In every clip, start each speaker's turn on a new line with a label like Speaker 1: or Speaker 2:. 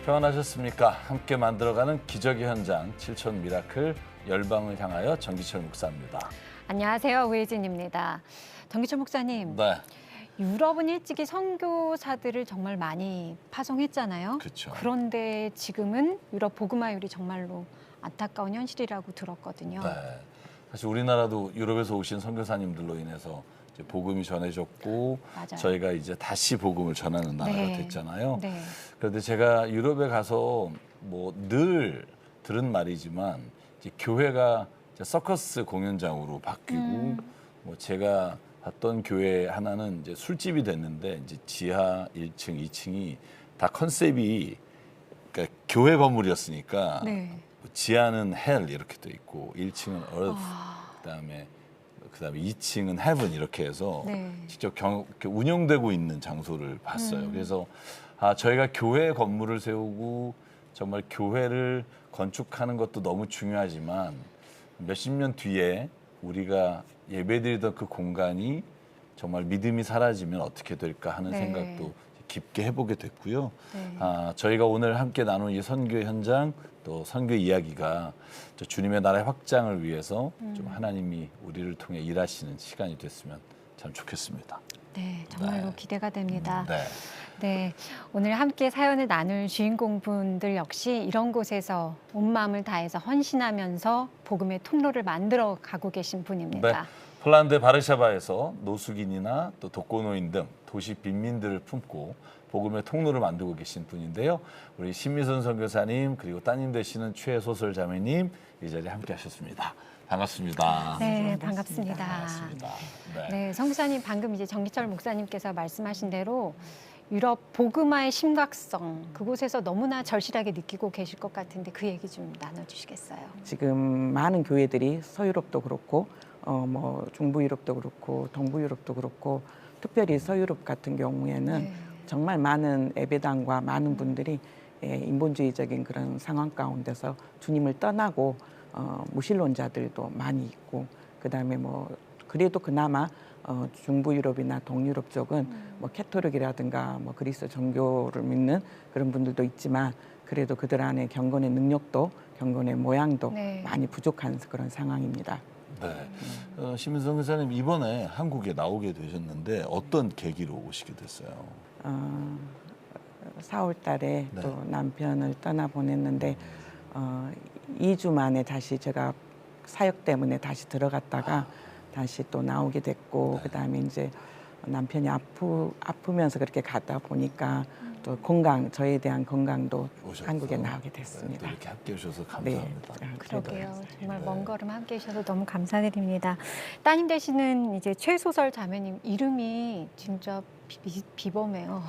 Speaker 1: 평안하셨습니까? 함께 만들어가는 기적의 현장 7천 미라클 열방을 향하여 정기철 목사입니다.
Speaker 2: 안녕하세요. 우혜진입니다. 정기철 목사님,
Speaker 1: 네,
Speaker 2: 유럽은 일찍이 선교사들을 정말 많이 파송했잖아요.
Speaker 1: 그렇죠.
Speaker 2: 그런데 지금은 유럽 복음화율이 정말로 안타까운 현실이라고 들었거든요.
Speaker 1: 네, 사실 우리나라도 유럽에서 오신 선교사님들로 인해서 이제 복음이 전해졌고
Speaker 2: 맞아요.
Speaker 1: 저희가 이제 다시 복음을 전하는 나라가
Speaker 2: 네.
Speaker 1: 됐잖아요.
Speaker 2: 네.
Speaker 1: 그런데 제가 유럽에 가서 뭐 늘 들은 말이지만 이제 교회가 이제 서커스 공연장으로 바뀌고 뭐 제가 봤던 교회 하나는 이제 술집이 됐는데 이제 지하 1층, 2층이 다 컨셉이 그러니까 교회 건물이었으니까
Speaker 2: 네.
Speaker 1: 지하는 헬 이렇게 돼 있고 1층은 earth 그다음에 2층은 heaven 이렇게 해서
Speaker 2: 네.
Speaker 1: 직접 이렇게 운영되고 있는 장소를 봤어요. 그래서 저희가 교회 건물을 세우고 정말 교회를 건축하는 것도 너무 중요하지만 몇십 년 뒤에 우리가 예배드리던 그 공간이 정말 믿음이 사라지면 어떻게 될까 하는
Speaker 2: 네.
Speaker 1: 생각도 깊게 해보게 됐고요.
Speaker 2: 네.
Speaker 1: 저희가 오늘 함께 나눈 이 선교 현장 또 선교 이야기가 주님의 나라의 확장을 위해서 좀 하나님이 우리를 통해 일하시는 시간이 됐으면 참 좋겠습니다.
Speaker 2: 네, 정말로
Speaker 1: 네.
Speaker 2: 기대가 됩니다.
Speaker 1: 네.
Speaker 2: 네, 오늘 함께 사연을 나눌 주인공분들 역시 이런 곳에서 온 마음을 다해서 헌신하면서 복음의 통로를 만들어 가고 계신
Speaker 1: 네.
Speaker 2: 분입니다.
Speaker 1: 폴란드 바르샤바에서 노숙인이나 또 독거노인 등 도시 빈민들을 품고 복음의 통로를 만들고 계신 분인데요. 우리 신미선 선교사님 그리고 따님 되시는 최소설 자매님 이 자리에 함께 하셨습니다. 반갑습니다.
Speaker 2: 네, 반갑습니다.
Speaker 1: 반갑습니다. 네.
Speaker 2: 네, 성교사님 방금 이제 정기철 목사님께서 말씀하신 대로 유럽 복음화의 심각성 그곳에서 너무나 절실하게 느끼고 계실 것 같은데 그 얘기 좀 나눠주시겠어요?
Speaker 3: 지금 많은 교회들이 서유럽도 그렇고 뭐 중부 유럽도 그렇고 동부 유럽도 그렇고 특별히 서유럽 같은 경우에는
Speaker 2: 네.
Speaker 3: 정말 많은 예배당과 많은 분들이 인본주의적인 그런 상황 가운데서 주님을 떠나고 무신론자들도 많이 있고 그다음에 뭐 그래도 그나마 중부 유럽이나 동유럽 쪽은 뭐 캐토릭이라든가 뭐 그리스도 종교를 믿는 그런 분들도 있지만 그래도 그들 안에 경건의 능력도 경건의 모양도
Speaker 2: 네.
Speaker 3: 많이 부족한 그런 상황입니다.
Speaker 1: 네. 신민선 교사님 이번에 한국에 나오게 되셨는데 어떤 계기로 오시게 됐어요?
Speaker 3: 4월 달에
Speaker 1: 네.
Speaker 3: 또 남편을 떠나 보냈는데 2주 만에 다시 제가 사역 때문에 다시 들어갔다가 다시 또 나오게 됐고
Speaker 1: 네.
Speaker 3: 그다음에 이제 남편이 아프면서 그렇게 가다 보니까 또 저에 대한 건강도
Speaker 1: 오셔서.
Speaker 3: 한국에 나오게
Speaker 1: 또
Speaker 3: 됐습니다.
Speaker 1: 이렇게 함께 해주셔서 감사합니다.
Speaker 3: 네.
Speaker 2: 그러게요. 정말
Speaker 1: 네.
Speaker 2: 먼 걸음 함께 해주셔서 너무 감사드립니다. 따님 되시는 이제 최소설 자매님 이름이 진짜 비범해요.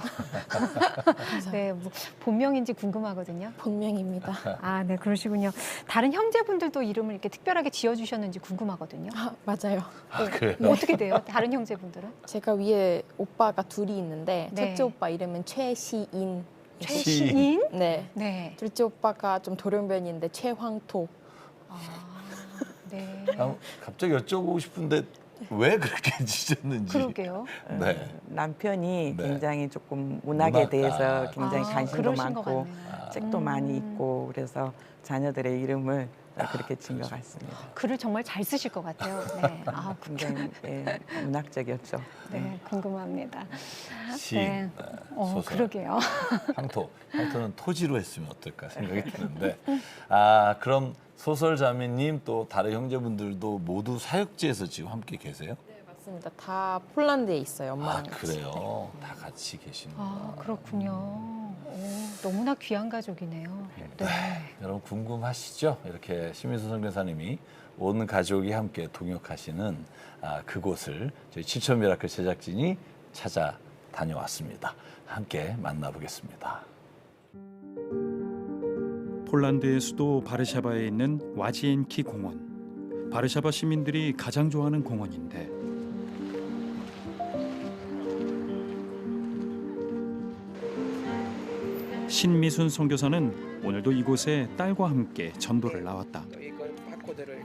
Speaker 2: 네, 뭐 본명인지 궁금하거든요.
Speaker 4: 본명입니다.
Speaker 2: 아, 네, 그러시군요. 다른 형제분들도 이름을 이렇게 특별하게 지어주셨는지 궁금하거든요.
Speaker 4: 아, 맞아요.
Speaker 1: 그래요?
Speaker 2: 어떻게 돼요? 다른 형제분들은?
Speaker 4: 제가 위에 오빠가 둘이 있는데
Speaker 2: 네.
Speaker 4: 첫째 오빠 이름은 최시인.
Speaker 2: 최시인?
Speaker 4: 네.
Speaker 2: 네.
Speaker 4: 둘째 오빠가 좀 돌연변이인데 최황토.
Speaker 2: 아, 네.
Speaker 1: 갑자기 여쭤보고 싶은데 왜 그렇게 지셨는지.
Speaker 2: 그러게요.
Speaker 1: 네.
Speaker 3: 남편이
Speaker 1: 네.
Speaker 3: 굉장히 조금 문학에 대해서 굉장히 관심도
Speaker 2: 그러신 것
Speaker 3: 많고
Speaker 2: 같네요.
Speaker 3: 책도 많이 읽고 그래서 자녀들의 이름을 그렇게 진 것 같습니다.
Speaker 2: 글을 정말 잘 쓰실 것 같아요. 네. 아,
Speaker 3: 굉장히 문학적이었죠.
Speaker 2: 네, 궁금합니다.
Speaker 1: 시,
Speaker 2: 네.
Speaker 1: 소설.
Speaker 2: 그러게요.
Speaker 1: 황토는 토지로 했으면 어떨까 생각이 드는데 그럼 소설 자매님 또 다른 형제분들도 모두 사역지에서 지금 함께 계세요?
Speaker 4: 네, 맞습니다. 다 폴란드에 있어요. 엄마랑 같이.
Speaker 1: 그래요? 다 같이 계시는구나.
Speaker 2: 아, 그렇군요. 너무나 귀한 가족이네요. 네.
Speaker 1: 여러분 궁금하시죠? 이렇게 심희수 선교사님이 온 가족이 함께 동역하시는 그곳을 저희 7천 미라클 제작진이 찾아 다녀왔습니다. 함께 만나보겠습니다.
Speaker 5: 폴란드의 수도 바르샤바에 있는 와지엔키 공원. 바르샤바 시민들이 가장 좋아하는 공원인데 신미순 선교사는 오늘도 이곳에 딸과 함께 전도를 나왔다.
Speaker 3: 이걸 바코드를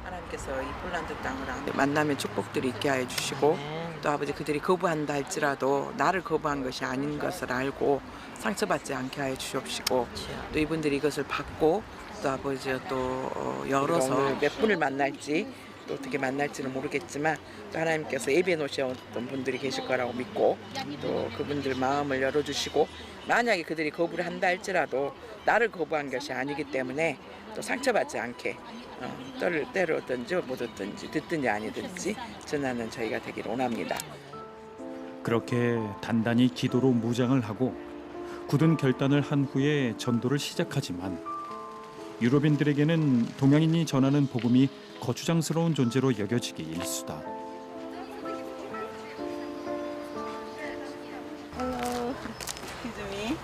Speaker 3: 하나님께서 이 폴란드 땅을 만남의 축복들이 있게 하여 주시고 또 아버지 그들이 거부한다 할지라도 나를 거부한 것이 아닌 것을 알고 상처받지 않게 하여 주옵시고 또 이분들이 이것을 받고 또 아버지가 또 열어서 오늘 몇 분을 만날지 또 어떻게 만날지는 모르겠지만 또 하나님께서 예비해 놓으셨던 분들이 계실 거라고 믿고 또 그분들 마음을 열어주시고 만약에 그들이 거부를 한다 할지라도 나를 거부한 것이 아니기 때문에 또 상처받지 않게 때로든지 못 듣든지 듣든지 아니든지 전하는 저희가 되기를 원합니다.
Speaker 5: 그렇게 단단히 기도로 무장을 하고 굳은 결단을 한 후에 전도를 시작하지만 유럽인들에게는 동양인이 전하는 복음이 거추장스러운 존재로 여겨지기 일쑤다.
Speaker 3: Hello, excuse me.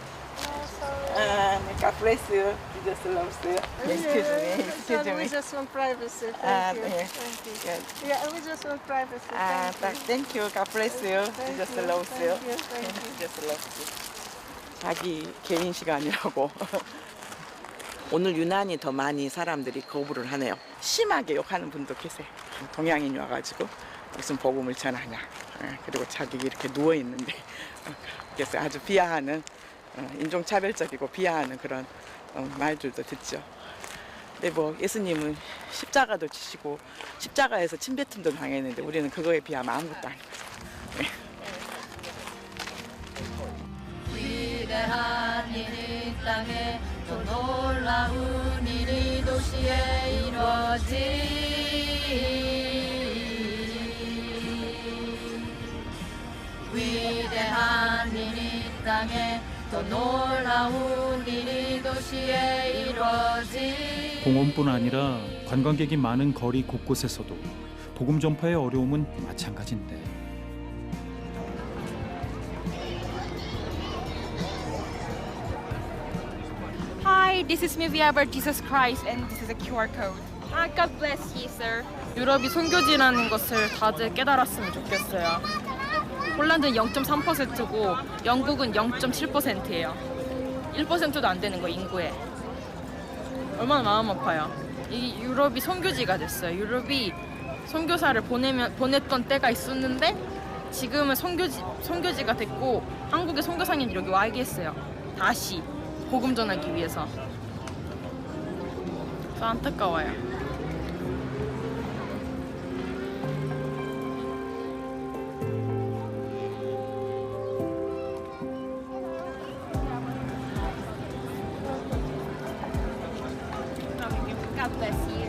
Speaker 3: God bless you. Jesus loves you. Excuse me.
Speaker 6: We just want privacy.
Speaker 3: Ah,
Speaker 6: Thank you.
Speaker 3: yeah.
Speaker 6: Thank you.
Speaker 3: Good.
Speaker 6: Yeah, we just want privacy. Thank you.
Speaker 3: Thank you. God bless you.
Speaker 6: Thank
Speaker 3: Jesus
Speaker 6: you.
Speaker 3: loves you.
Speaker 6: Thank you. Thank you.
Speaker 3: Jesus loves you. 자기 개인 시간이라고. 오늘 유난히 더 많이 사람들이 거부를 하네요. 심하게 욕하는 분도 계세요. 동양인이 와가지고 무슨 복음을 전하냐. 그리고 자기 이렇게 누워 있는데 그래서 아주 비하하는 인종차별적이고 비하하는 그런 말들도 듣죠. 근데 뭐 예수님은 십자가도 지시고 십자가에서 침뱉음도 당했는데 우리는 그거에 비하면 아무것도 아닌 거죠. 네.
Speaker 7: 위대한 일이 땅에 또 놀라운 일이 도시에 이루어지 위대한 일이 땅에 또 놀라운 일이 도시에 이루어지
Speaker 5: 공원뿐 아니라 관광객이 많은 거리 곳곳에서도 복음 전파의 어려움은 마찬가지인데
Speaker 8: Hi, this is me via about Jesus Christ and this is a QR code. God bless you, sir.
Speaker 4: 유럽이 선교지라는 것을 다들 깨달았으면 좋겠어요. 폴란드는 0.3%고 영국은 0.7%예요. 1%도 안 되는 거 인구에. 얼마나 마음 아파요. 이 유럽이 선교지가 됐어요. 유럽이 선교사를 보냈던 때가 있었는데 지금은 선교지가 됐고 한국의 선교사님들이 여기 와 계세요. 다시 복음 전하기 위해서. 그래서 안타까워요.
Speaker 8: God bless you.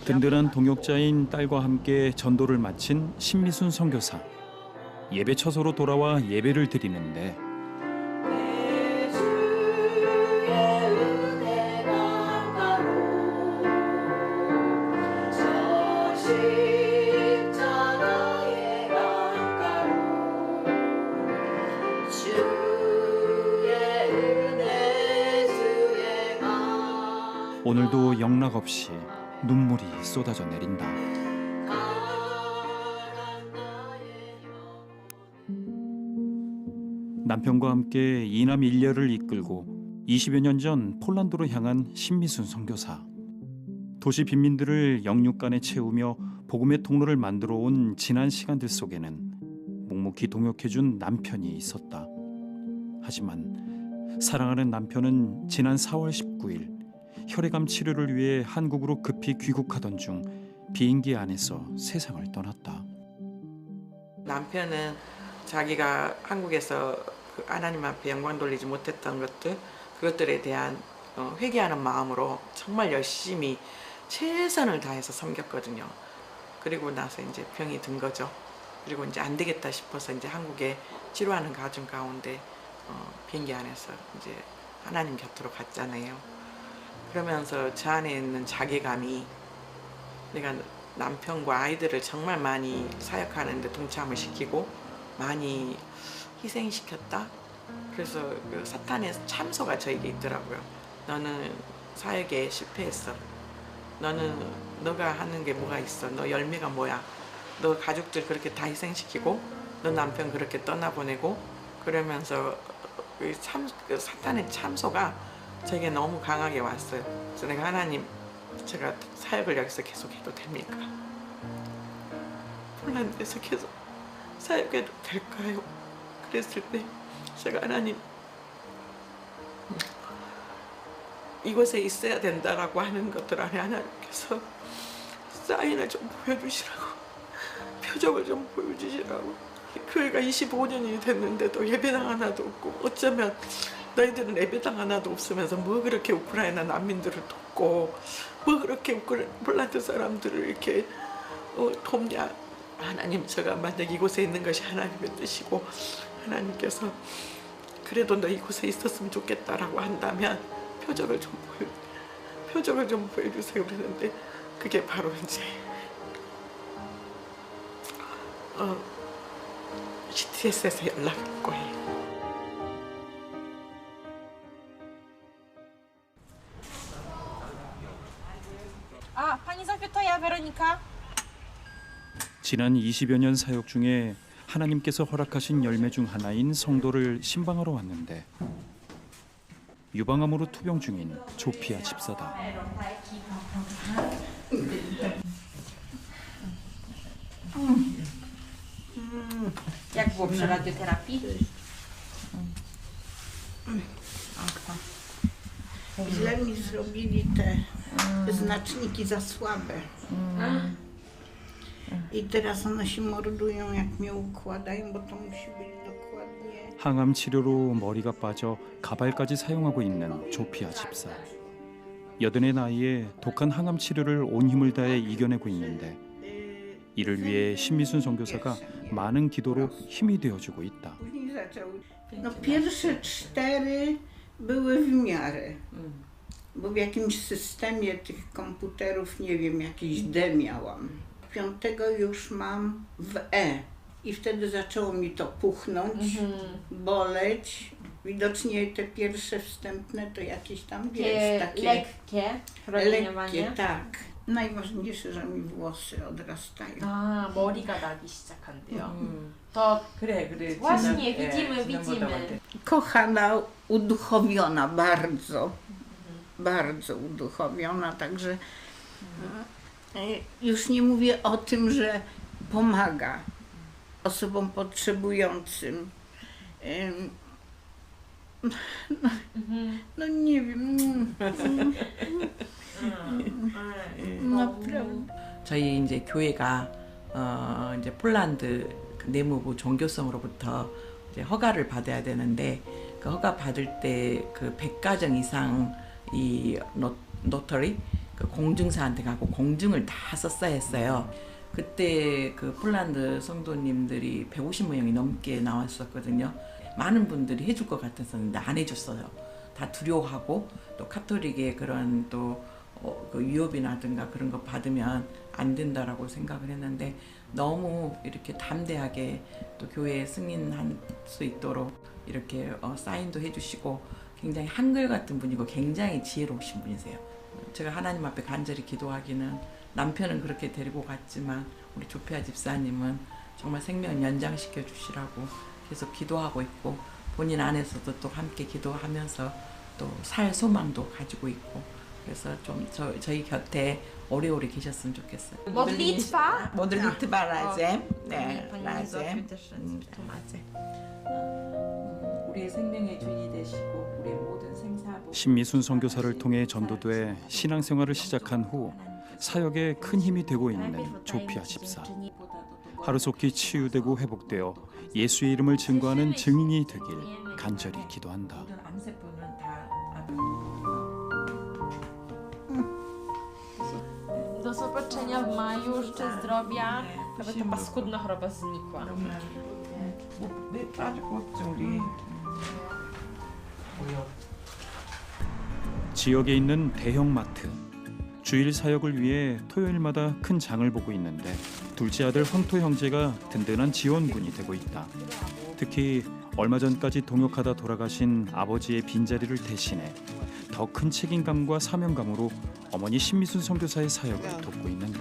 Speaker 5: 든든한 동역자인 딸과 함께 전도를 마친 신미순 선교사. 예배 처소로 돌아와 예배를 드리는데 오늘도 영락없이 눈물이 쏟아져 내린다. 남편과 함께 이남 일녀를 이끌고 20여 년 전 폴란드로 향한 신미순 선교사. 도시 빈민들을 영육간에 채우며 복음의 통로를 만들어 온 지난 시간들 속에는 묵묵히 동역해준 남편이 있었다. 하지만 사랑하는 남편은 지난 4월 19일 혈액암 치료를 위해 한국으로 급히 귀국하던 중 비행기 안에서 세상을 떠났다.
Speaker 3: 남편은 자기가 한국에서 그 하나님 앞에 영광 돌리지 못했던 것들 그것들에 대한 회개하는 마음으로 정말 열심히 최선을 다해서 섬겼거든요. 그리고 나서 이제 병이 든 거죠. 그리고 이제 안 되겠다 싶어서 이제 한국에 치료하는 과정 가운데 비행기 안에서 이제 하나님 곁으로 갔잖아요. 그러면서 저 안에 있는 자괴감이 내가 남편과 아이들을 정말 많이 사역하는 데 동참을 시키고 많이 희생시켰다. 그래서 그 사탄의 참소가 저에게 있더라고요. 너는 사역에 실패했어. 너가 하는 게 뭐가 있어. 너 열매가 뭐야. 너 가족들 그렇게 다 희생시키고 너 남편 그렇게 떠나보내고 그러면서 그 사탄의 참소가 제게 너무 강하게 왔어요. 그래서 내가 하나님, 제가 사역을 여기서 계속해도 됩니까? 폴란드에서 계속 사역해도 될까요? 그랬을 때 제가 하나님, 이곳에 있어야 된다라고 하는 것들 안에 하나님께서 사인을 좀 보여주시라고, 표적을 좀 보여주시라고. 교회가 25년이 됐는데도 예배당 하나도 없고, 어쩌면 너희들은 예배당 하나도 없으면서 뭐 그렇게 우크라이나 난민들을 돕고 뭐 그렇게 폴란드 사람들을 이렇게 돕냐. 하나님, 제가 만약 이곳에 있는 것이 하나님의 뜻이고 하나님께서 그래도 너 이곳에 있었으면 좋겠다라고 한다면 표적을 좀 보여주세요 그랬는데, 그게 바로 이제 CTS에서 연락이 올 거예요.
Speaker 8: Pani zapytała Weronika.
Speaker 5: 지난 20여 년 사역 중에 하나님께서 허락하신 열매 중 하나인 성도를 신방하러 왔는데 유방암으로 투병 중인 조피아 집사다.
Speaker 7: Jak było przy radioterapii?
Speaker 6: Źle mi zrobili te znaczniki za słabe. I teraz one się mordują, jak mnie układają, bo to musi być dokładnie.
Speaker 5: 항암 치료로 머리가 빠져 가발까지 사용하고 있는 조피아 집사. 80의 나이에 독한 항암 치료를 온 힘을 다해 이겨내고 있는데 이를 위해 신미순 선교사가 많은 기도로 힘이 되어주고 있다.
Speaker 6: Później zaczęły. No pierwsze 4 były w miarę. Bo w jakimś systemie tych komputerów, nie wiem, jakieś D miałam. 5 już mam w E. I wtedy zaczęło mi to puchnąć, boleć. Widocznie te pierwsze wstępne to jakieś tam, wiesz, takie
Speaker 7: lekkie promieniowanie.
Speaker 6: lekkie, tak. Najważniejsze, że mi włosy odrastają.
Speaker 7: 아, 머리가 나기 시작한대요. To
Speaker 3: 그래.
Speaker 7: właśnie widzimy.
Speaker 6: Kochana, uduchowiona bardzo. Bardzo uduchowiona, także już nie mówię o tym, że pomaga osobom potrzebującym. No nie wiem. Naprawdę.
Speaker 3: 저희 이제 교회가 이제 폴란드 그 내무부 종교성으로부터 이제 허가를 받아야 되는데 그 허가 받을 때 그 100가정 이상 이 노터리 그 공증사한테 가고 공증을 다 썼어야 했어요. 그때 그 폴란드 성도님들이 150명이 넘게 나왔었거든요. 많은 분들이 해줄 것 같았었는데 안 해줬어요. 다 두려워하고 또 카톨릭의 그런 또 그 유업이라든가 그런 거 받으면 안 된다라고 생각을 했는데 너무 이렇게 담대하게 또 교회에 승인할 수 있도록 이렇게 사인도 해주시고 굉장히 한글 같은 분이고 굉장히 지혜로우신 분이세요. 제가 하나님 앞에 간절히 기도하기는 남편은 그렇게 데리고 갔지만 우리 조피아 집사님은 정말 생명 연장시켜 주시라고 계속 기도하고 있고 본인 안에서도 또 함께 기도하면서 또 살 소망도 가지고 있고 그래서 좀 저희 곁에 오래오래 계셨으면 좋겠어요.
Speaker 7: Modlitwa.
Speaker 3: modlitwa razem.
Speaker 7: 네,
Speaker 3: 네, razem. razem. 우리의 생명의 주인이 되시고 우리의 모든 생사복.
Speaker 5: 신미순 선교사를 통해 전도돼 신앙생활을 시작한 후 사역에 큰 힘이 되고 있는 조피아 집사. 하루속히 치유되고 회복되어 예수의 이름을 증거하는 증인이 되길 간절히 기도한다.
Speaker 7: Do zobaczenia w maju, życzę zdrowia.
Speaker 4: Aby ta paskudna choroba znikła.
Speaker 5: 지역에 있는 대형 마트. 주일 사역을 위해 토요일마다 큰 장을 보고 있는데 둘째 아들 황토 형제가 든든한 지원군이 되고 있다. 특히 얼마 전까지 동역하다 돌아가신 아버지의 빈자리를 대신해 더 큰 책임감과 사명감으로 어머니 신미순 선교사의 사역을 돕고 있는데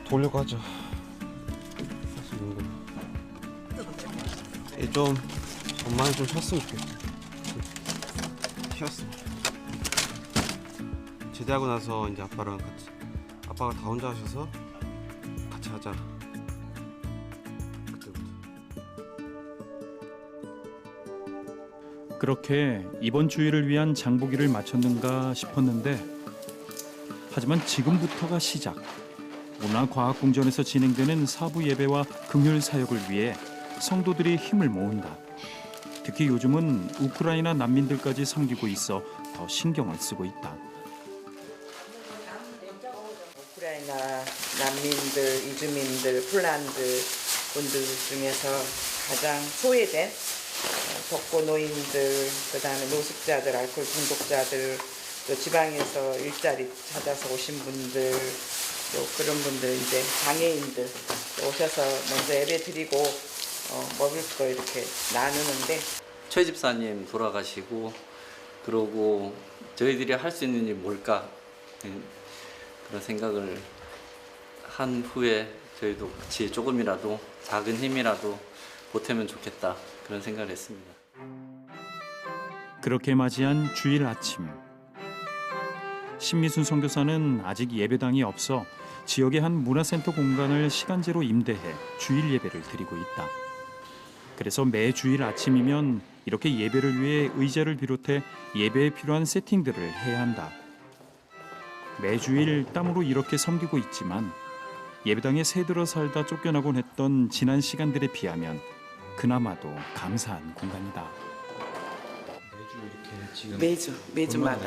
Speaker 9: 돌려가자. 좀 엄마는 좀 쉬었으면 좋겠어. 쉬었어. 제대하고 나서 이제 아빠랑 같이 아빠가 다 혼자 하셔서 같이 하자. 그때부터.
Speaker 5: 그렇게 이번 주일을 위한 장보기를 마쳤는가 싶었는데 하지만 지금부터가 시작. 문화과학궁전에서 진행되는 사부 예배와 금요일 사역을 위해 성도들이 힘을 모은다. 특히 요즘은 우크라이나 난민들까지 섬기고 있어 더 신경을 쓰고 있다.
Speaker 3: 우크라이나 난민들, 이주민들, 폴란드 분들 중에서 가장 소외된 독거 노인들, 그다음에 노숙자들, 알코올 중독자들, 또 지방에서 일자리 찾아서 오신 분들, 또 그런 분들 이제 장애인들 오셔서 먼저 예배 드리고 먹을 거 이렇게 나누는데
Speaker 10: 최 집사님 돌아가시고 그러고 저희들이 할 수 있는 일이 뭘까 그런 생각을 한 후에 저희도 같이 조금이라도 작은 힘이라도 보태면 좋겠다 그런 생각을 했습니다.
Speaker 5: 그렇게 맞이한 주일 아침. 신미순 선교사는 아직 예배당이 없어 지역의 한 문화센터 공간을 시간제로 임대해 주일 예배를 드리고 있다. 그래서 매 주일 아침이면 이렇게 예배를 위해 의자를 비롯해 예배에 필요한 세팅들을 해야 한다. 매주일 땀으로 이렇게 섬기고 있지만 예배당에 새들어 살다 쫓겨나곤 했던 지난 시간들에 비하면 그나마도 감사한 공간이다.
Speaker 3: 매주마다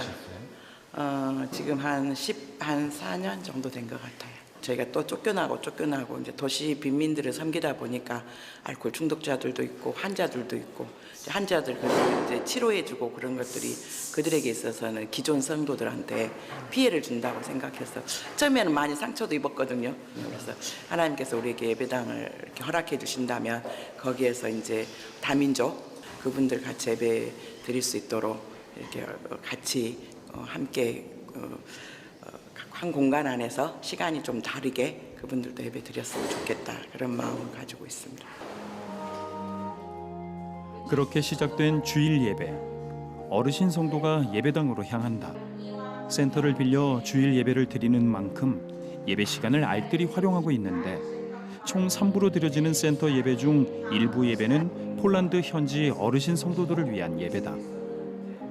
Speaker 3: 지금 한 4년 정도 된 것 같아요. 저희가 또 쫓겨나고 이제 도시 빈민들을 섬기다 보니까 알코올 중독자들도 있고 환자들도 있고 환자들 이제 치료해주고 그런 것들이 그들에게 있어서는 기존 성도들한테 피해를 준다고 생각해서 처음에는 많이 상처도 입었거든요. 그래서 하나님께서 우리에게 예배당을 이렇게 허락해 주신다면 거기에서 이제 다민족 그분들 같이 예배 드릴 수 있도록 이렇게 같이 함께 한 공간 안에서 시간이 좀 다르게 그분들도 예배 드렸으면 좋겠다 그런 마음을 가지고 있습니다.
Speaker 5: 그렇게 시작된 주일 예배. 어르신 성도가 예배당으로 향한다. 센터를 빌려 주일 예배를 드리는 만큼 예배 시간을 알뜰히 활용하고 있는데 총 3부로 드려지는 센터 예배 중 일부 예배는 폴란드 현지 어르신 성도들을 위한 예배다.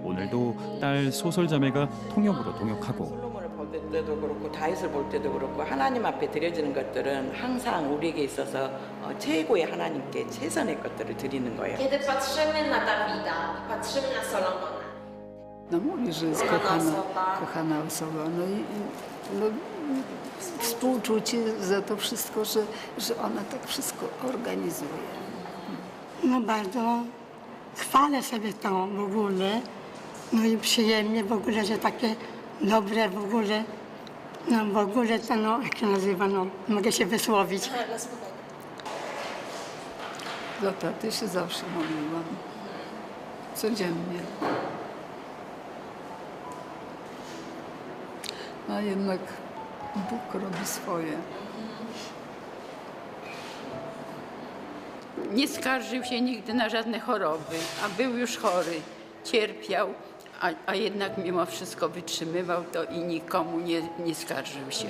Speaker 5: 오늘도 딸 소설 자매가 통역으로 동역하고
Speaker 3: 볼 때도 그렇고 다윗을 볼 때도 그렇고 하나님 앞에 드려지는 것들은 항상 우리에게 있어서 최고의 하나님께 최선의 것들을 드리는 거예요.
Speaker 11: Kiedy patrzymy na Dawida, patrzymy na Solomona.
Speaker 12: No mówi, że jest kochana osoba. No i współczucie za to wszystko, że ona tak wszystko organizuje.
Speaker 13: No bardzo chwalę sobie to w ogóle. No i przyjemnie w ogóle, że takie dobre w ogóle, no w ogóle to no, jak się nazywa, no mogę się wysłowić.
Speaker 12: Do taty się zawsze modliłam, codziennie. A jednak Bóg robi swoje.
Speaker 14: Nie skarżył się nigdy na żadne choroby, a był już chory, cierpiał. A jednak mimo wszystko wytrzymywał to i nikomu nie skarżył się.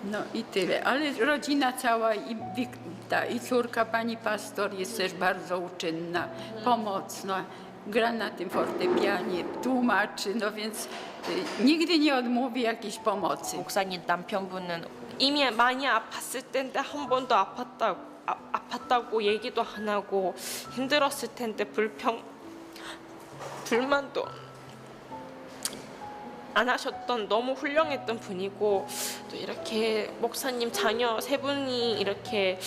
Speaker 14: No i tyle. Ale rodzina cała i córka pani pastor jest też bardzo uczynna, pomocna, gra na tym fortepianie, tłumaczy, no więc nigdy nie odmówi jakiejś pomocy.
Speaker 4: 목사님 남편분은 이미 많이 아팠을 텐데 한 번도 아팠다고 얘기도 안 하고 힘들었을 텐데 불만도 안 하셨던 너무 훌륭했던 분이고 또 이렇게 목사님 자녀 3분이 이렇게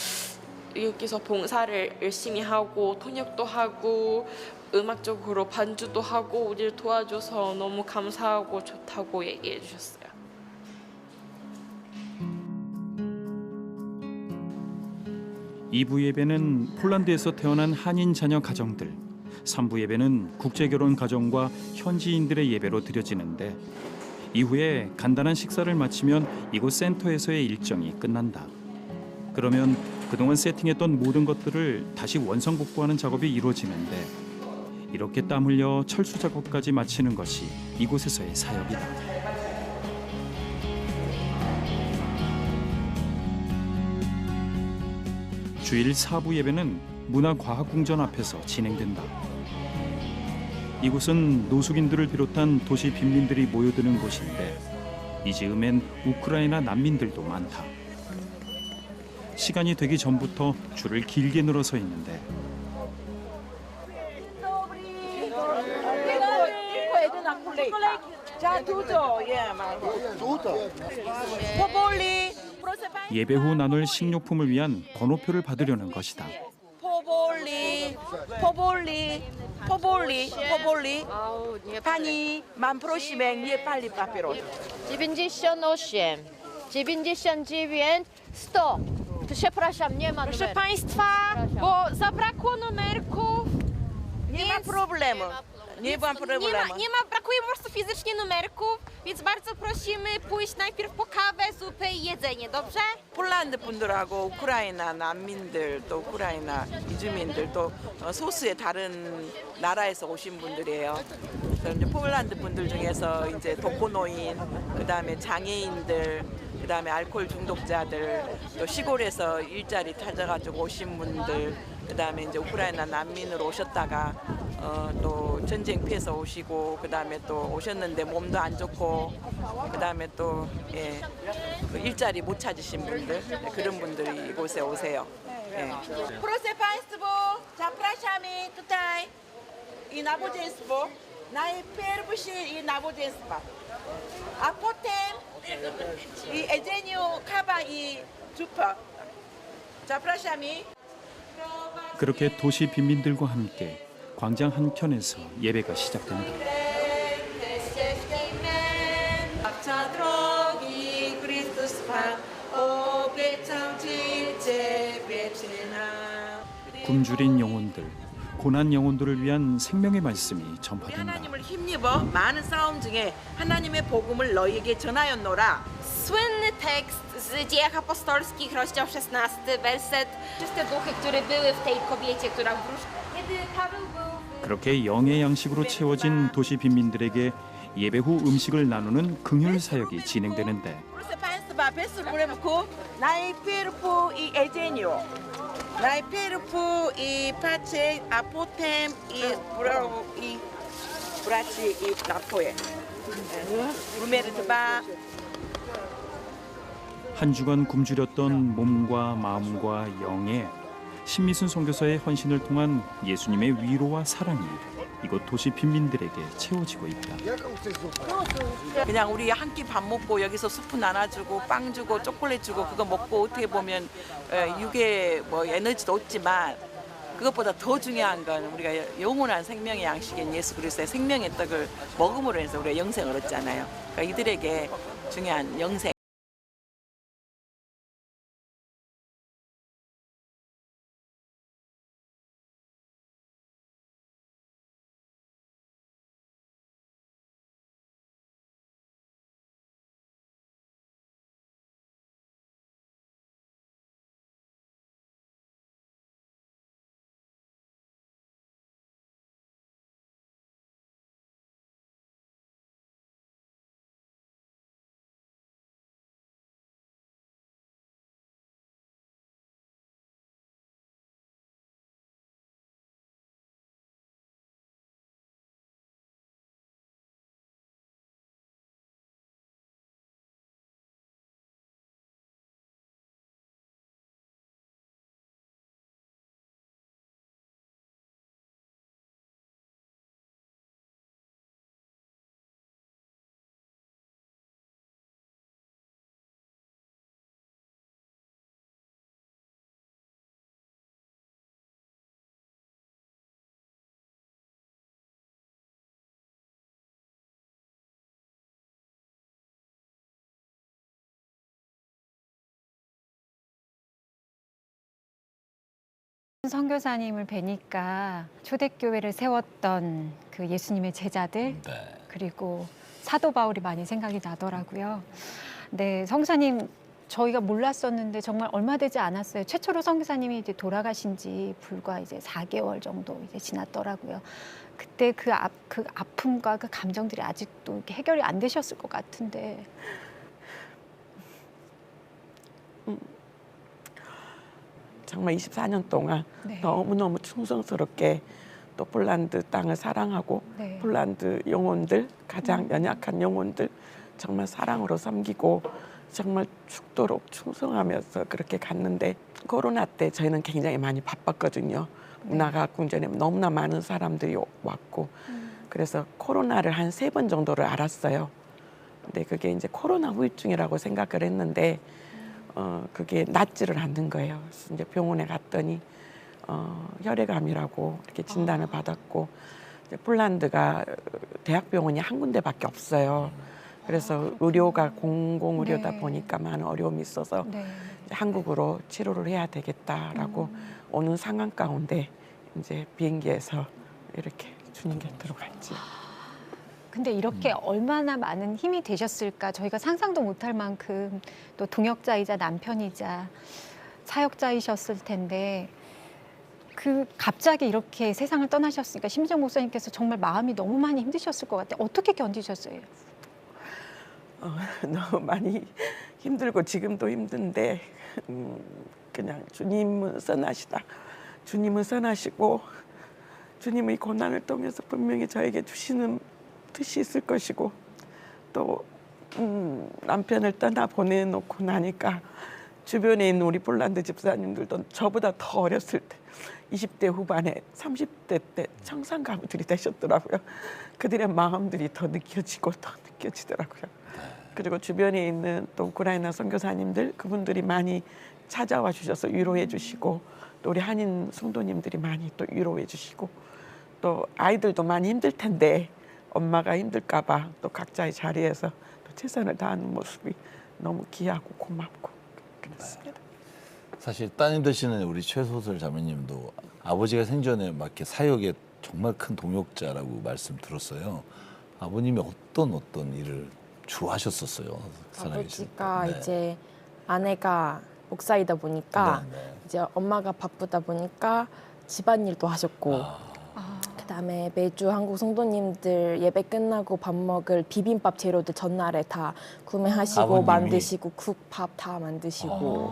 Speaker 4: 여기서 봉사를 열심히 하고 통역도 하고 음악적으로 반주도 하고 우리를 도와줘서 너무 감사하고 좋다고 얘기해 주셨어요.
Speaker 5: 이부 예배는 폴란드에서 태어난 한인 자녀 가정들, 3부 예배는 국제결혼 가정과 현지인들의 예배로 드려지는데 이후에 간단한 식사를 마치면 이곳 센터에서의 일정이 끝난다. 그러면 그동안 세팅했던 모든 것들을 다시 원상복구하는 작업이 이루어지는데 이렇게 땀 흘려 철수 작업까지 마치는 것이 이곳에서의 사역이다. 주일 사부 예배는 문화과학궁전 앞에서 진행된다. 이곳은 노숙인들을 비롯한 도시 빈민들이 모여드는 곳인데 이 즈음엔 우크라이나 난민들도 많다. 시간이 되기 전부터 줄을 길게 늘어서 있는데 예배 후 나눌 식료품을 위한 번호표를 받으려는 것이다.
Speaker 15: Powoli. Pani, mam prosić, nie pali papierosów.
Speaker 11: 98, 99, 100. Przepraszam, nie ma
Speaker 15: Proszę
Speaker 11: numeru.
Speaker 15: Państwa,
Speaker 11: Bo zabrakło numerków.
Speaker 15: nie ma problemu. Nie ma problemu.
Speaker 11: Brakuje po prostu fizycznie numerków, więc bardzo prosimy pójść najpierw po kawę, zupę i jedzenie, dobrze?
Speaker 15: 폴란드 분들하고 우크라이나 난민들 또 우크라이나 이주민들 또 소수의 다른 나라에서 오신 분들이에요. 그래서 이제 폴란드 분들 중에서 이제 독거노인, 그다음에 장애인들, 그다음에 알코올 중독자들, 또 시골에서 일자리 찾아가지고 오신 분들, 그다음에 이제 우크라이나 난민으로 오셨다가 또 전쟁 피해서 오시고, 그다음에 또 오셨는데 몸도 안 좋고, 그다음에 또 그 일자리 못 찾으신 분들, 그런 분들이 이곳에 오세요. Proszę Państwa, zapraszamy tutaj i nabożeństwo. Najpierw i nabożeństwa, a potem i jedzenie, kawa i zupa. Zapraszamy.
Speaker 5: 그렇게 도시 빈민들과 함께 광장 한켠에서 예배가 시작된다. 굶주린 영혼들, 고난 영혼들을 위한 생명의 말씀이 전파된다.
Speaker 15: 하나님을 힘입어 많은 싸움 중에 하나님의 복음을 너희에게 전하였노라.
Speaker 11: Słynny tekst z Dziejach Apostolskich, rozdział 16, werset. Czyste duchy, które były w tej kobiecie, która Kiedy Paweł był
Speaker 5: 그렇게 영의 양식으로 채워진 도시 빈민들에게 예배 후 음식을 나누는 긍휼 사역이 진행되는데
Speaker 15: Proszę Państwa, bez problemu. Najpierw i jedzenie. Najpierw i patrzeć, a potem i brać i napoje. Numer 2.
Speaker 5: 한 주간 굶주렸던 몸과 마음과 영에 신미순 선교사의 헌신을 통한 예수님의 위로와 사랑이 이곳 도시 빈민들에게 채워지고 있다.
Speaker 15: 그냥 우리 한 끼 밥 먹고 여기서 수프 나눠주고 빵 주고 초콜릿 주고 그거 먹고 어떻게 보면 육에 뭐 에너지도 없지만 그것보다 더 중요한 건 우리가 영원한 생명의 양식인 예수 그리스도의 생명의 떡을 먹음으로 해서 우리가 영생을 얻잖아요. 그러니까 이들에게 중요한 영생.
Speaker 2: 선교사님을 뵈니까 초대교회를 세웠던 그 예수님의 제자들 그리고 사도 바울이 많이 생각이 나더라고요. 네, 성사님 저희가 몰랐었는데 정말 얼마 되지 않았어요. 최초로 선교사님이 이제 돌아가신 지 불과 이제 4개월 정도 이제 지났더라고요. 그때 그 아픔과 그 감정들이 아직도 이렇게 해결이 안 되셨을 것 같은데.
Speaker 3: 정말 24년 동안
Speaker 2: 네.
Speaker 3: 너무너무 충성스럽게 또 폴란드 땅을 사랑하고
Speaker 2: 네.
Speaker 3: 폴란드 영혼들, 가장 연약한 영혼들 정말 사랑으로 섬기고 정말 죽도록 충성하면서 그렇게 갔는데 코로나 때 저희는 굉장히 많이 바빴거든요. 문화가 궁전에 너무나 많은 사람들이 왔고 그래서 코로나를 한 3번 정도를 앓았어요. 근데 그게 이제 코로나 후유증이라고 생각을 했는데 그게 낫지를 않는 거예요. 그래서 이제 병원에 갔더니 혈액암이라고 이렇게 진단을 받았고 이제 폴란드가 대학병원이 한 군데밖에 없어요. 그래서 의료가 공공의료다
Speaker 2: 네.
Speaker 3: 보니까 많은 어려움이 있어서
Speaker 2: 네.
Speaker 3: 한국으로 치료를 해야 되겠다라고 오는 상황 가운데 이제 비행기에서 이렇게 주님 곁으로 갔지.
Speaker 2: 근데 이렇게 얼마나 많은 힘이 되셨을까 저희가 상상도 못할 만큼 또 동역자이자 남편이자 사역자이셨을 텐데 그 갑자기 이렇게 세상을 떠나셨으니까 심정 목사님께서 정말 마음이 너무 많이 힘드셨을 것 같아요. 어떻게 견디셨어요?
Speaker 3: 너무 많이 힘들고 지금도 힘든데 그냥 주님은 선하시다. 주님은 선하시고 주님의 고난을 통해서 분명히 저에게 주시는 뜻이 있을 것이고 또 남편을 떠나 보내놓고 나니까 주변에 있는 우리 폴란드 집사님들도 저보다 더 어렸을 때 20대 후반에 30대 때 청산가부들이 되셨더라고요. 그들의 마음들이 더 느껴지고 더 느껴지더라고요. 그리고 주변에 있는 또 우크라이나 선교사님들 그분들이 많이 찾아와 주셔서 위로해 주시고 또 우리 한인 성도님들이 많이 또 위로해 주시고 또 아이들도 많이 힘들 텐데 엄마가 힘들까 봐 또 각자의 자리에서 또 최선을 다하는 모습이 너무 귀하고 고맙고 그렇습니다.
Speaker 1: 사실 따님 되시는 우리 최소설 자매님도 아버지가 생전에 막 이렇게 사역에 정말 큰 동역자라고 말씀 들었어요. 아버님이 어떤 일을 주로 하셨었어요?
Speaker 16: 아버지가
Speaker 1: 네.
Speaker 16: 이제 아내가 목사이다 보니까 이제 엄마가 바쁘다 보니까 집안일도 하셨고 그다음에 매주 한국 성도님들 예배 끝나고 밥 먹을 비빔밥 재료들 전날에 다 구매하시고
Speaker 1: 아버님이?
Speaker 16: 만드시고 국밥 다 만드시고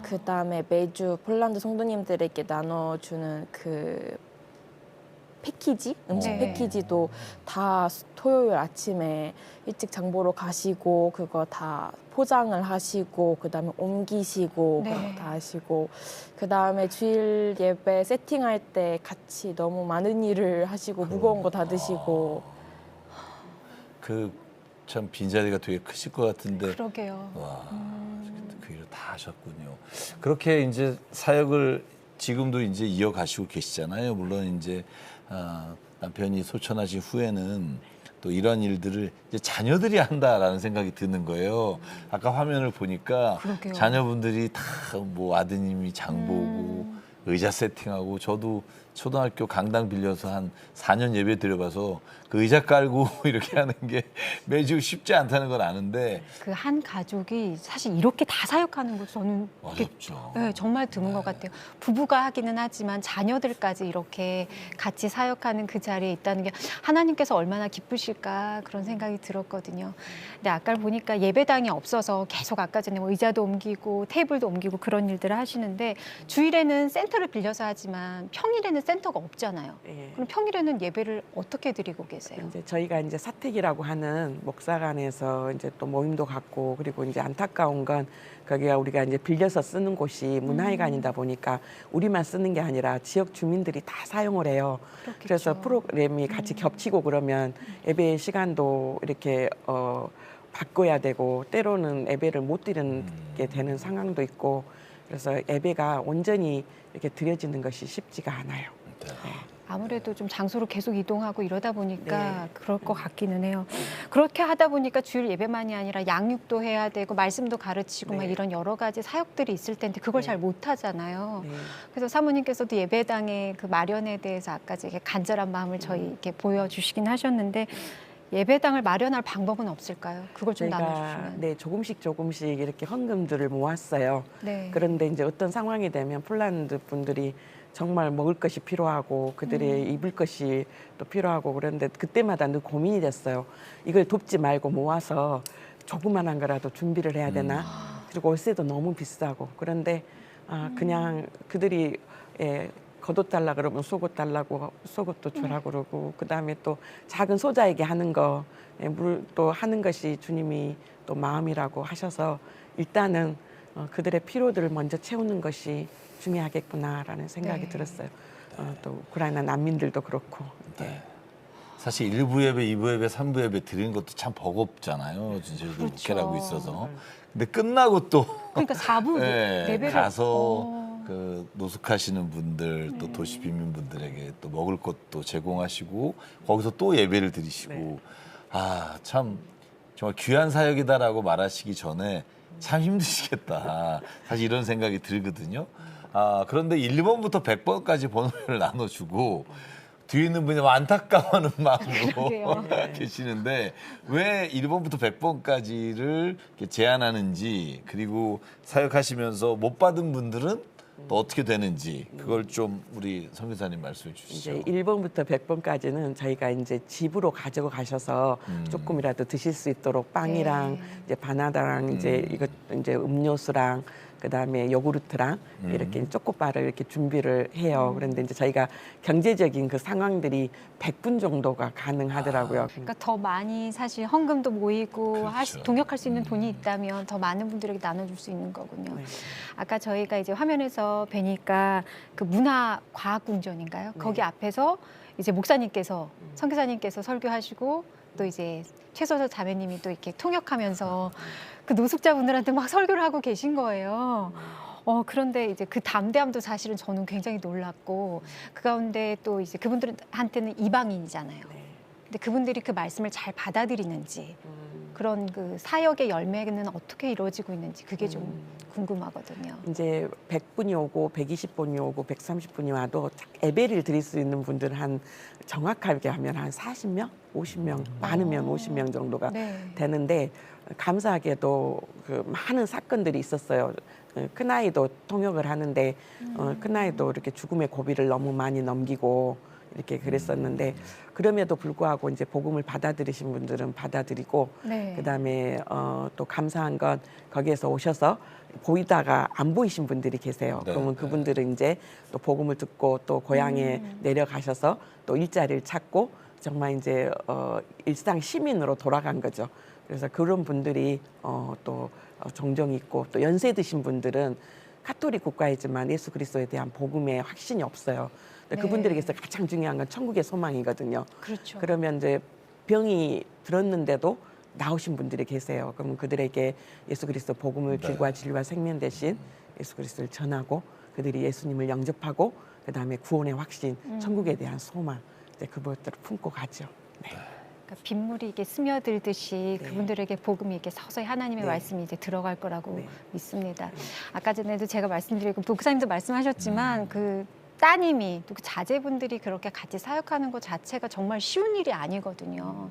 Speaker 16: 그다음에 매주 폴란드 성도님들에게 나눠주는 그 패키지, 음식
Speaker 2: 네.
Speaker 16: 패키지도 다 토요일 아침에 일찍 장보러 가시고 그거 다 포장을 하시고 그다음에 옮기시고
Speaker 2: 네.
Speaker 16: 그거 다 하시고 그다음에 주일 예배 세팅할 때 같이 너무 많은 일을 하시고 무거운 거 다 드시고
Speaker 1: 그 참 빈자리가 되게 크실 것 같은데
Speaker 2: 그러게요.
Speaker 1: 와, 그 일을 다 하셨군요. 그렇게 이제 사역을 지금도 이제 이어가시고 계시잖아요. 물론 이제 남편이 소천하신 후에는 또 이런 일들을 이제 자녀들이 한다라는 생각이 드는 거예요. 아까 화면을 보니까
Speaker 2: 그러게요.
Speaker 1: 자녀분들이 다 뭐 아드님이 장 보고 의자 세팅하고 저도 초등학교 강당 빌려서 한 4년 예배 드려봐서 그 의자 깔고 이렇게 하는 게 매주 쉽지 않다는 걸 아는데
Speaker 2: 그 한 가족이 사실 이렇게 다 사역하는 거 저는
Speaker 1: 어렵죠.
Speaker 2: 네, 정말 드문 것 같아요. 부부가 하기는 하지만 자녀들까지 이렇게 같이 사역하는 그 자리에 있다는 게 하나님께서 얼마나 기쁘실까 그런 생각이 들었거든요. 근데 아까 보니까 예배당이 없어서 계속 아까 전에 뭐 의자도 옮기고 테이블도 옮기고 그런 일들을 하시는데 주일에는 센터를 빌려서 하지만 평일에는 센터가 없잖아요.
Speaker 3: 예.
Speaker 2: 그럼 평일에는 예배를 어떻게 드리고 계세요?
Speaker 3: 이제 저희가 이제 사택이라고 하는 목사관에서 이제 또 모임도 갖고 그리고 이제 안타까운 건 거기가 우리가 이제 빌려서 쓰는 곳이 문화회관이다 보니까 우리만 쓰는 게 아니라 지역 주민들이 다 사용을 해요.
Speaker 2: 그렇겠죠.
Speaker 3: 그래서 프로그램이 같이 겹치고 그러면 예배 시간도 이렇게 바꿔야 되고 때로는 예배를 못 드리게 되는 상황도 있고 그래서 예배가 온전히 이렇게 드려지는 것이 쉽지가 않아요. 네.
Speaker 2: 아무래도 좀 장소로 계속 이동하고 이러다 보니까 그럴 것 같기는 해요. 그렇게 하다 보니까 주일 예배만이 아니라 양육도 해야 되고 말씀도 가르치고 막 이런 여러 가지 사역들이 있을 텐데 그걸 잘 못하잖아요. 그래서 사모님께서도 예배당의 그 마련에 대해서 아까 이렇게 간절한 마음을 저희 이렇게 보여주시긴 하셨는데 예배당을 마련할 방법은 없을까요? 그걸 좀
Speaker 3: 저희가
Speaker 2: 나눠주시면.
Speaker 3: 네, 조금씩 이렇게 헌금들을 모았어요.
Speaker 2: 네.
Speaker 3: 그런데 이제 어떤 상황이 되면 폴란드 분들이 정말 먹을 것이 필요하고 그들의 입을 것이 또 필요하고 그런데 그때마다 늘 고민이 됐어요. 이걸 돕지 말고 모아서 조그만한 거라도 준비를 해야 되나? 그리고 월세도 너무 비싸고 그런데 그냥 그들이 겉옷 달라 그러면 속옷 달라고 속옷도 주라고 그러고 그다음에 또 작은 소자에게 하는 거 또 하는 것이 주님이 또 마음이라고 하셔서 일단은 그들의 필요들을 먼저 채우는 것이 중요하겠구나라는 생각이 들었어요. 또 우크라이나 난민들도 그렇고.
Speaker 1: 네. 사실 1부 예배, 2부 예배, 3부 예배 드리는 것도 참 버겁잖아요. 진짜 저희도 목회라고 있어서. 근데 끝나고 또
Speaker 2: 그러니까 4부 예배를
Speaker 1: 가서 그 노숙하시는 분들 또 도시 빈민분들에게 또 먹을 것도 제공하시고 거기서 또 예배를 드리시고 참 정말 귀한 사역이다라고 말하시기 전에 참 힘드시겠다. 사실 이런 생각이 들거든요. 그런데 1번부터 100번까지 번호를 나눠주고 뒤에 있는 분이 안타까워하는 마음으로 계시는데 왜 1번부터 100번까지를 제한하는지 그리고 사역하시면서 못 받은 분들은 또 어떻게 되는지 그걸 좀 우리 선교사님 말씀해 주시죠.
Speaker 3: 이제 1번부터 100번까지는 저희가 이제 집으로 가지고 가셔서 조금이라도 드실 수 있도록 빵이랑 이제 바나나랑 이제 이거 이제 음료수랑 그다음에 요구르트랑 이렇게 초코바를 이렇게 준비를 해요. 그런데 이제 저희가 경제적인 그 상황들이 100분 정도가 가능하더라고요.
Speaker 2: 그러니까 더 많이 사실 헌금도 모이고 동역할 수 있는 돈이 있다면 더 많은 분들에게 나눠줄 수 있는 거군요. 아까 저희가 이제 화면에서 뵈니까 그 문화과학궁전인가요? 거기 앞에서 이제 목사님께서 선교사님께서 설교하시고 또 이제 최소설 자매님이 또 이렇게 통역하면서 그 노숙자분들한테 막 설교를 하고 계신 거예요. 그런데 이제 그 담대함도 사실은 저는 굉장히 놀랐고 그 가운데 또 이제 그분들한테는 이방인이잖아요. 근데 그분들이 그 말씀을 잘 받아들이는지 그런 그 사역의 열매는 어떻게 이루어지고 있는지 그게 좀 궁금하거든요.
Speaker 3: 이제 100분이 오고 120분이 오고 130분이 와도 예배를 드릴 수 있는 분들은 한 정확하게 하면 한 40명, 50명, 많으면 50명 정도가 되는데 감사하게도 그 많은 사건들이 있었어요. 큰아이도 통역을 하는데 큰아이도 이렇게 죽음의 고비를 너무 많이 넘기고 이렇게 그랬었는데 그럼에도 불구하고 이제 복음을 받아들이신 분들은 받아들이고 그다음에 또 감사한 건 거기에서 오셔서 보이다가 안 보이신 분들이 계세요. 그러면 그분들은 이제 또 복음을 듣고 또 고향에 내려가셔서 또 일자리를 찾고 정말 이제 일상 시민으로 돌아간 거죠. 그래서 그런 분들이 또 종종 있고 또 연세 드신 분들은 가톨릭 국가이지만 예수 그리스도에 대한 복음에 확신이 없어요. 근데 그분들에게서 가장 중요한 건 천국의 소망이거든요.
Speaker 2: 그렇죠.
Speaker 3: 그러면 이제 병이 들었는데도 나오신 분들이 계세요. 그러면 그들에게 예수 그리스도 복음을 길과 진리와 생명 대신 예수 그리스도를 전하고 그들이 예수님을 영접하고 그다음에 구원의 확신, 천국에 대한 소망 그것들을 품고 가죠.
Speaker 2: 그러니까 빗물이 이게 스며들듯이 그분들에게 복음이 이렇게 서서히 하나님의 말씀이 이제 들어갈 거라고 믿습니다. 아까 전에도 제가 말씀드리고 목사님도 말씀하셨지만 그 따님이 또 그 자제분들이 그렇게 같이 사역하는 것 자체가 정말 쉬운 일이 아니거든요.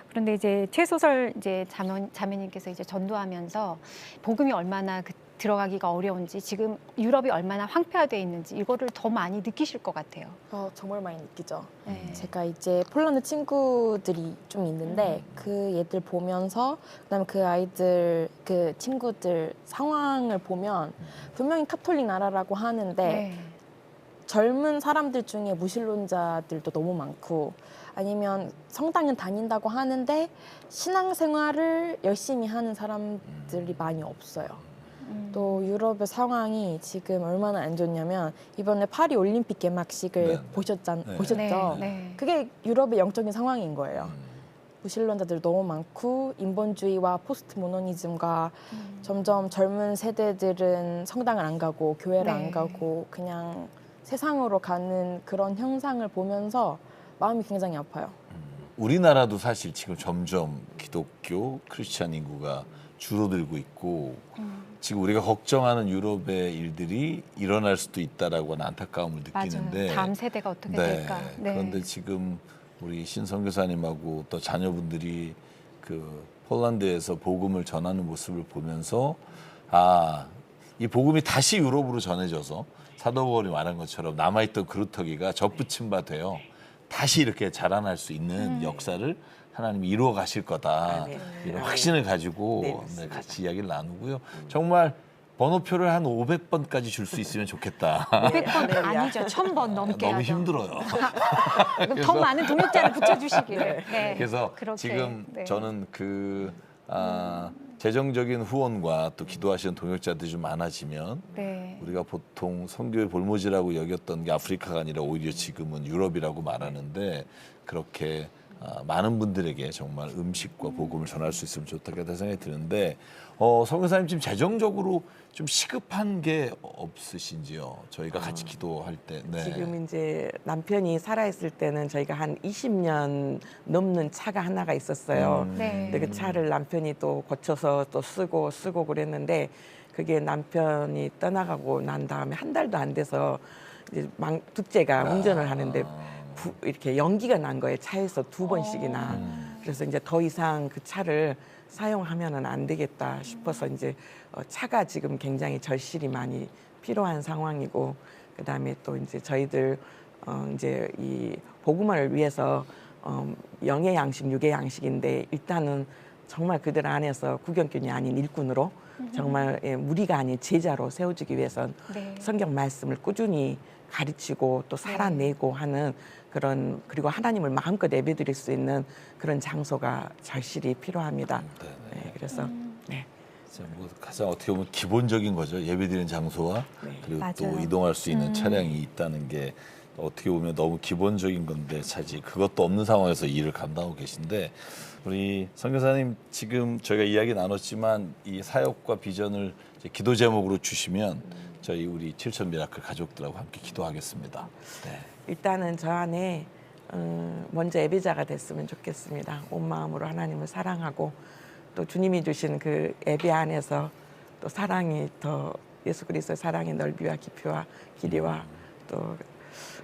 Speaker 2: 그런데 이제 최소설 이제 자매님께서 이제 전도하면서 복음이 얼마나 들어가기가 어려운지 지금 유럽이 얼마나 황폐화되어 있는지 이거를 더 많이 느끼실 것 같아요.
Speaker 16: 정말 많이 느끼죠. 제가 이제 폴란드 친구들이 좀 있는데 그 애들 보면서 그다음에 그 아이들 그 친구들 상황을 보면 분명히 카톨릭 나라라고 하는데 젊은 사람들 중에 무신론자들도 너무 많고 아니면 성당은 다닌다고 하는데 신앙생활을 열심히 하는 사람들이 많이 없어요. 또 유럽의 상황이 지금 얼마나 안 좋냐면 이번에 파리 올림픽 개막식을 보셨죠? 그게 유럽의 영적인 상황인 거예요. 무신론자들 너무 많고 인본주의와 포스트 모노니즘과 점점 젊은 세대들은 성당을 안 가고 교회를 안 가고 그냥 세상으로 가는 그런 형상을 보면서 마음이 굉장히 아파요.
Speaker 1: 우리나라도 사실 지금 점점 기독교 크리스찬 인구가 줄어들고 있고 지금 우리가 걱정하는 유럽의 일들이 일어날 수도 있다라고 하는 안타까움을 느끼는데
Speaker 2: 맞아요. 다음 세대가 어떻게 될까.
Speaker 1: 그런데 지금 우리 신 선교사님하고 또 자녀분들이 그 폴란드에서 복음을 전하는 모습을 보면서 이 복음이 다시 유럽으로 전해져서 사도 바울이 말한 것처럼 남아있던 그루터기가 덧붙임 바 되어 다시 이렇게 자라날 수 있는 역사를 하나님이 이루어 가실 거다. 이런 확신을 가지고 같이 이야기를 나누고요. 정말 번호표를 한 500번까지 줄 수 있으면 좋겠다.
Speaker 2: 500번 아니죠. 1000번 넘게
Speaker 1: 너무
Speaker 2: 하죠.
Speaker 1: 힘들어요.
Speaker 2: 그럼 더 많은 동역자를 붙여주시기를. 네.
Speaker 1: 그래서
Speaker 2: 그렇게,
Speaker 1: 지금
Speaker 2: 네.
Speaker 1: 저는 재정적인 후원과 또 기도하시는 동역자들이 좀 많아지면
Speaker 2: 네.
Speaker 1: 우리가 보통 선교의 볼모지라고 여겼던 게 아프리카가 아니라 오히려 지금은 유럽이라고 말하는데 그렇게 많은 분들에게 정말 음식과 복음을 전할 수 있으면 좋겠다 생각이 드는데 선교사님 지금 재정적으로 좀 시급한 게 없으신지요? 저희가 같이 기도할 때. 네.
Speaker 3: 지금 이제 남편이 살아있을 때는 저희가 한 20년 넘는 차가 하나가 있었어요.
Speaker 2: 네.
Speaker 3: 근데 그 차를 남편이 또 고쳐서 또 쓰고 그랬는데 그게 남편이 떠나가고 난 다음에 한 달도 안 돼서 이제 둘째가 운전을 하는데 이렇게 연기가 난 거예요. 차에서 2번씩이나. 그래서 이제 더 이상 그 차를 사용하면은 안 되겠다 싶어서 이제 차가 지금 굉장히 절실히 많이 필요한 상황이고 그다음에 또 이제 저희들 이제 이 복음을 위해서 영의 양식, 육의 양식인데 일단은 정말 그들 안에서 구경꾼이 아닌 일꾼으로 정말 무리가 아닌 제자로 세워지기 위해선
Speaker 2: 네.
Speaker 3: 성경 말씀을 꾸준히 가르치고 또 살아내고 하는 그런 그리고 하나님을 마음껏 예배드릴 수 있는 그런 장소가 절실히 필요합니다. 네, 그래서 네.
Speaker 1: 뭐 가장 어떻게 보면 기본적인 거죠. 예배드리는 장소와 그리고 또
Speaker 2: 맞아요.
Speaker 1: 이동할 수 있는 차량이 있다는 게 어떻게 보면 너무 기본적인 건데 사실 그것도 없는 상황에서 일을 감당하고 계신데 우리 선교사님 지금 저희가 이야기 나눴지만 이 사역과 비전을 이제 기도 제목으로 주시면 저희 우리 7천 미라클 가족들하고 함께 기도하겠습니다. 네.
Speaker 3: 일단은 저 안에 먼저 예배자가 됐으면 좋겠습니다. 온 마음으로 하나님을 사랑하고 또 주님이 주신 그 예배 안에서 또 사랑이 더 예수 그리스도의 사랑의 넓이와 깊이와 길이와 또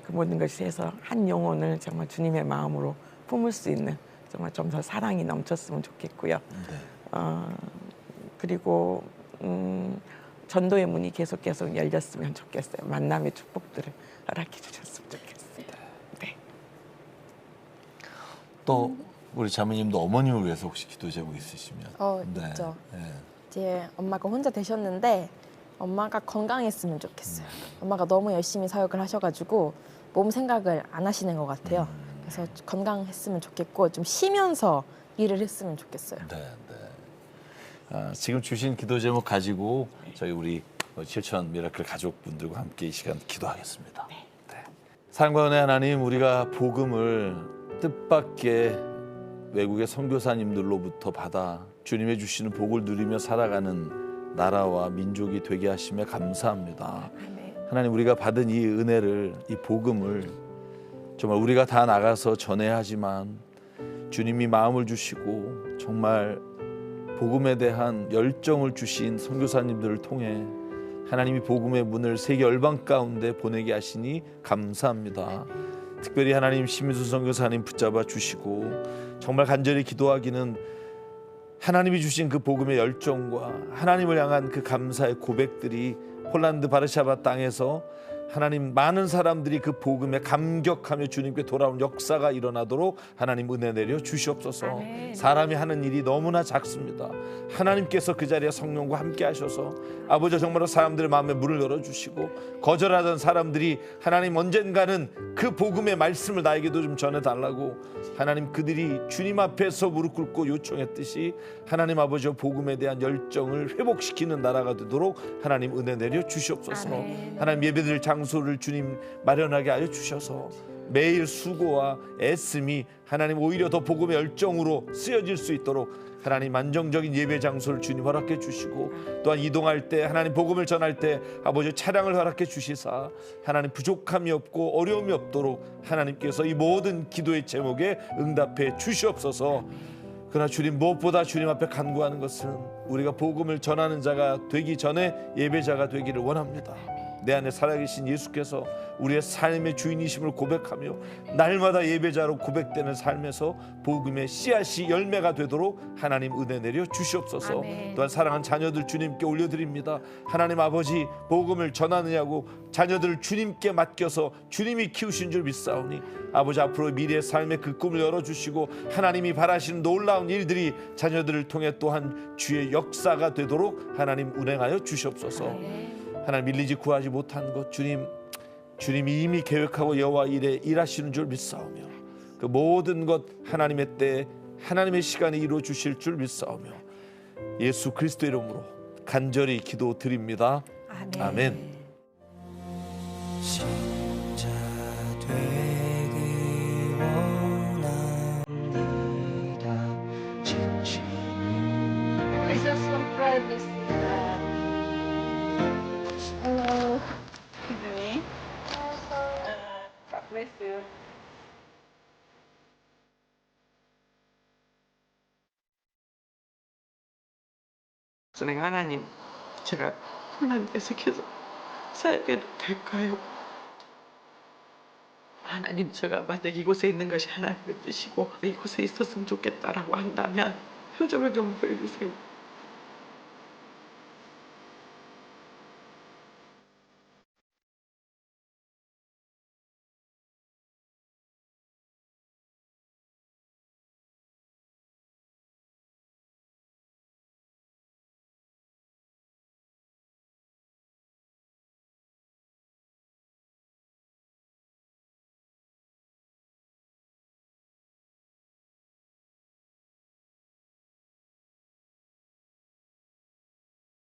Speaker 3: 그 모든 것이 해서 한 영혼을 정말 주님의 마음으로 품을 수 있는 정말 좀 더 사랑이 넘쳤으면 좋겠고요. 그리고 전도의 문이 계속 열렸으면 좋겠어요. 만남의 축복들을 허락해 주셨으면 좋겠습니다. 네.
Speaker 1: 또 우리 자매님도 어머님을 위해서 혹시 기도 제목 있으시면?
Speaker 16: 있죠.
Speaker 1: 네.
Speaker 16: 이제 엄마가 혼자 되셨는데 엄마가 건강했으면 좋겠어요. 엄마가 너무 열심히 사역을 하셔가지고 몸 생각을 안 하시는 것 같아요. 그래서 건강했으면 좋겠고 좀 쉬면서 일을 했으면 좋겠어요.
Speaker 1: 네. 지금 주신 기도 제목 가지고 저희 우리 7천 미라클 가족분들과 함께 이 시간 기도하겠습니다. 네. 사랑과 은혜 하나님, 우리가 복음을 뜻밖의 외국의 선교사님들로부터 받아 주님의 주시는 복을 누리며 살아가는 나라와 민족이 되게 하심에 감사합니다. 하나님, 우리가 받은 이 은혜를, 이 복음을 정말 우리가 다 나가서 전해야 하지만 주님이 마음을 주시고 정말 복음에 대한 열정을 주신 선교사님들을 통해 하나님이 복음의 문을 세계 열방 가운데 보내게 하시니 감사합니다. 특별히 하나님 심희순 선교사님 붙잡아 주시고 정말 간절히 기도하기는 하나님이 주신 그 복음의 열정과 하나님을 향한 그 감사의 고백들이 폴란드 바르샤바 땅에서 하나님 많은 사람들이 그 복음에 감격하며 주님께 돌아온 역사가 일어나도록 하나님 은혜 내려 주시옵소서. 아멘. 사람이 하는 일이 너무나 작습니다. 하나님께서 그 자리에 성령과 함께 하셔서 아버지 정말로 사람들의 마음에 문을 열어주시고 거절하던 사람들이 하나님 언젠가는 그 복음의 말씀을 나에게도 좀 전해달라고 하나님 그들이 주님 앞에서 무릎 꿇고 요청했듯이 하나님 아버지 복음에 대한 열정을 회복시키는 나라가 되도록 하나님 은혜 내려 주시옵소서. 아멘. 하나님 예배드릴 장소를 주님 마련하게 하여 주셔서 매일 수고와 애씀이 하나님 오히려 더 복음의 열정으로 쓰여질 수 있도록 하나님 안정적인 예배 장소를 주님 허락해 주시고 또한 이동할 때 하나님 복음을 전할 때 아버지 차량을 허락해 주시사 하나님 부족함이 없고 어려움이 없도록 하나님께서 이 모든 기도의 제목에 응답해 주시옵소서. 그러나 주님 무엇보다 주님 앞에 간구하는 것은 우리가 복음을 전하는 자가 되기 전에 예배자가 되기를 원합니다.
Speaker 17: 내 안에 살아계신 예수께서 우리의 삶의 주인이심을 고백하며 날마다 예배자로 고백되는 삶에서 복음의 씨앗이 열매가 되도록 하나님 은혜 내려 주시옵소서.
Speaker 2: 아멘.
Speaker 17: 또한 사랑하는 자녀들 주님께 올려드립니다. 하나님 아버지, 복음을 전하느냐고 자녀들을 주님께 맡겨서 주님이 키우신 줄 믿사오니 아버지, 앞으로 미래의 삶의 그 꿈을 열어주시고 하나님이 바라시는 놀라운 일들이 자녀들을 통해 또한 주의 역사가 되도록 하나님 운행하여 주시옵소서. 하나님, 밀리지 구하지 못한 것 주님이 이미 계획하고 여호와 일에 일하시는 줄 믿사오며 그 모든 것 하나님의 때에 하나님의 시간에 이루어 주실 줄 믿사오며 예수 그리스도 이름으로 간절히 기도드립니다.
Speaker 2: 아멘.
Speaker 17: 아멘.
Speaker 14: Hello. Good God bless you.
Speaker 18: 선생 하나님, 제가 폴란드에서 계속 살게 될까요? 하나님, 제가 만약 이곳에 있는 것이 하나님의 뜻이고 이곳에 있었으면 좋겠다라고 한다면 표정을 좀 보여주세요.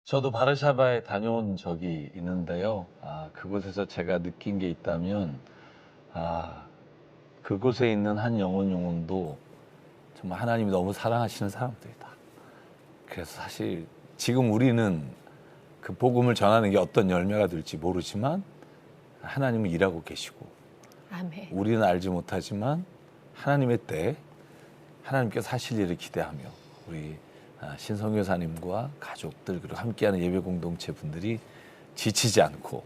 Speaker 1: 저도 바르샤바에 다녀온 적이 있는데요. 그곳에서 제가 느낀 게 있다면 그곳에 있는 한 영혼도 정말 하나님이 너무 사랑하시는 사람들이다. 그래서 사실 지금 우리는 그 복음을 전하는 게 어떤 열매가 될지 모르지만 하나님은 일하고 계시고
Speaker 2: 아멘.
Speaker 1: 우리는 알지 못하지만 하나님의 때에 하나님께서 하실 일을 기대하며 우리 신선교사님과 가족들 그리고 함께하는 예배 공동체 분들이 지치지 않고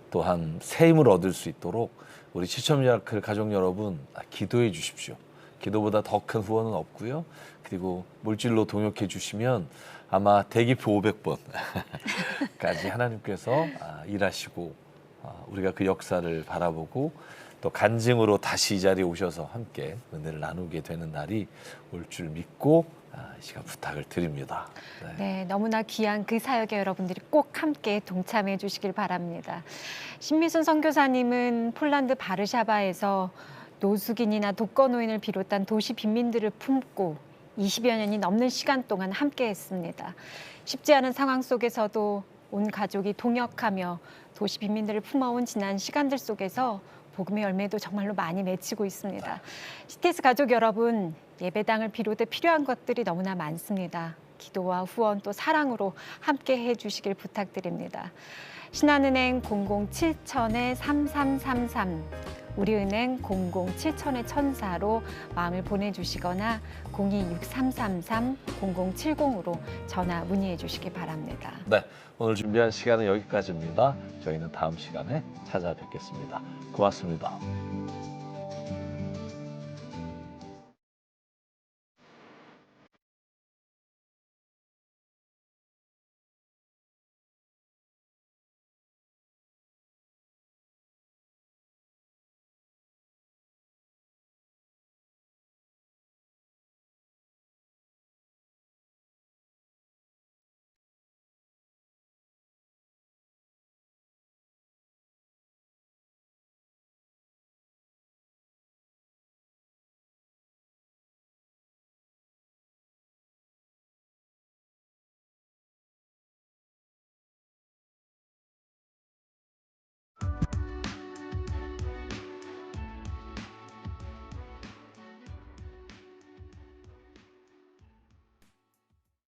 Speaker 1: 또한 새 힘을 얻을 수 있도록 우리 시청자클 가족 여러분 기도해 주십시오. 기도보다 더 큰 후원은 없고요. 그리고 물질로 동역해 주시면 아마 대기표 500번까지 하나님께서 일하시고 우리가 그 역사를 바라보고 또 간증으로 다시 이 자리에 오셔서 함께 은혜를 나누게 되는 날이 올 줄 믿고 이 시간 부탁을 드립니다.
Speaker 2: 네, 너무나 귀한 그 사역에 여러분들이 꼭 함께 동참해 주시길 바랍니다. 신미순 선교사님은 폴란드 바르샤바에서 노숙인이나 독거노인을 비롯한 도시 빈민들을 품고 20여 년이 넘는 시간 동안 함께했습니다. 쉽지 않은 상황 속에서도 온 가족이 동역하며 도시 빈민들을 품어온 지난 시간들 속에서 복음의 열매도 정말로 많이 맺히고 있습니다. CTS 가족 여러분, 예배당을 비롯해 필요한 것들이 너무나 많습니다. 기도와 후원 또 사랑으로 함께 해주시길 부탁드립니다. 신한은행 007-3333, 우리은행 007-1000로 마음을 보내주시거나 026333-0070으로 전화 문의해 주시기 바랍니다.
Speaker 1: 네, 오늘 준비한 시간은 여기까지입니다. 저희는 다음 시간에 찾아뵙겠습니다. 고맙습니다.